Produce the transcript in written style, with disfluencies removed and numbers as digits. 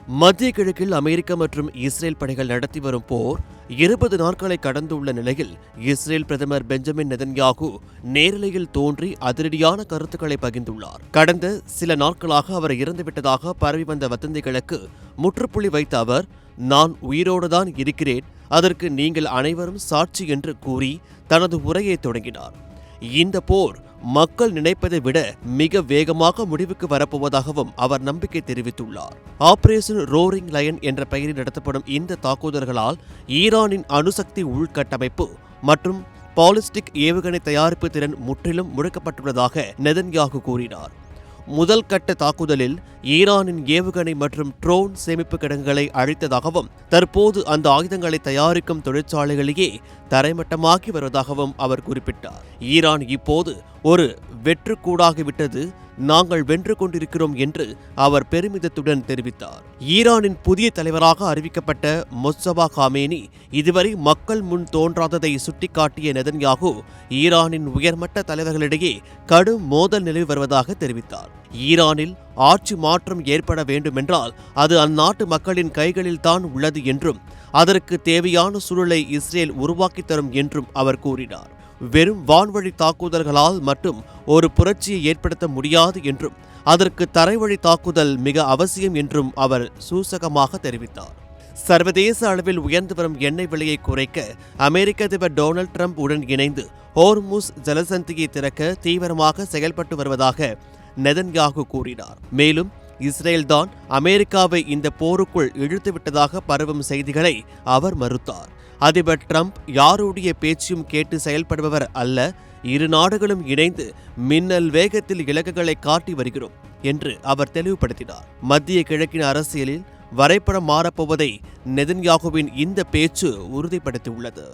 மத்திய கிழக்கில் அமெரிக்கா மற்றும் இஸ்ரேல் படைகள் நடத்தி வரும் போர் 20 நாட்களை கடந்துள்ள நிலையில் இஸ்ரேல் பிரதமர் பெஞ்சமின் நெதன்யாகு நேரலையில் தோன்றி அதிரடியான கருத்துக்களை பகிர்ந்துள்ளார். கடந்த சில நாட்களாக அவர் இறந்துவிட்டதாக பரவி வந்த வதந்திகளுக்கு முற்றுப்புள்ளி வைத்த அவர், நான் உயிரோடுதான் இருக்கிறேன், அதற்கு நீங்கள் அனைவரும் சாட்சி என்று கூறி தனது உரையை தொடங்கினார். இந்த போர் மக்கள் நினைப்பதை விட மிக வேகமாக முடிவுக்கு வரப்போவதாகவும் அவர் நம்பிக்கை தெரிவித்துள்ளார். ஆபரேஷன் ரோரிங் லயன் என்ற பெயரில் நடத்தப்படும் இந்த தாக்குதல்களால் ஈரானின் அணுசக்தி உள்கட்டமைப்பு மற்றும் பாலிஸ்டிக் ஏவுகணை தயாரிப்பு திறன் முற்றிலும் முடக்கப்பட்டுள்ளதாக நெதன்யாகு கூறினார். முதல் கட்ட தாக்குதலில் ஈரானின் ஏவுகணை மற்றும் ட்ரோன் சேமிப்பு கிடங்குகளை அழித்ததாகவும் தற்போது அந்த ஆயுதங்களை தயாரிக்கும் தொழிற்சாலைகளையே தரைமட்டமாக்கி வருவதாகவும் அவர் குறிப்பிட்டார். ஈரான் இப்போது ஒரு வெற்றுக்கூடாகிவிட்டது, நாங்கள் வென்று கொண்டிருக்கிறோம் என்று அவர் பெருமிதத்துடன் தெரிவித்தார். ஈரானின் புதிய தலைவராக அறிவிக்கப்பட்ட மொஸ்தபா காமேனி இதுவரை மக்கள் முன் தோன்றாததை சுட்டிக்காட்டிய நெதன்யாகு ஈரானின் உயர்மட்ட தலைவர்களிடையே கடும் மோதல் நிலவி வருவதாக தெரிவித்தார். ஈரானில் ஆட்சி மாற்றம் ஏற்பட வேண்டுமென்றால் அது அந்நாட்டு மக்களின் கைகளில் தான் உள்ளது என்றும் அதற்கு தேவையான சூழலை இஸ்ரேல் உருவாக்கித் தரும் என்றும் அவர் கூறினார். வெறும் வான்வழி தாக்குதல்களால் மட்டும் ஒரு புரட்சியை ஏற்படுத்த முடியாது என்றும் அதற்கு தரைவழி தாக்குதல் மிக அவசியம் என்றும் அவர் சூசகமாக தெரிவித்தார். சர்வதேச அளவில் உயர்ந்து வரும் எண்ணெய் விலையை குறைக்க அமெரிக்க அதிபர் டொனால்ட் ட்ரம்ப் உடன் இணைந்து ஹோர்முஸ் ஜலசந்தியை திறக்க தீவிரமாக செயல்பட்டு வருவதாக நெதன்யாகு கூறினார். மேலும் இஸ்ரேல்தான் அமெரிக்காவை இந்த போருக்குள் இழுத்துவிட்டதாக பரவும் செய்திகளை அவர் மறுத்தார். அதிபர் ட்ரம்ப் யாருடைய பேச்சையும் கேட்டு செயல்படுபவர் அல்ல, இரு நாடுகளும் இணைந்து மின்னல் வேகத்தில் இலக்குகளை காட்டி வருகிறோம் என்று அவர் தெளிவுபடுத்தினார். மத்திய கிழக்கின் அரசியலில் வரைபடம் மாறப்போவதை நெதன்யாகுவின் இந்த பேச்சு உறுதிப்படுத்தியுள்ளது.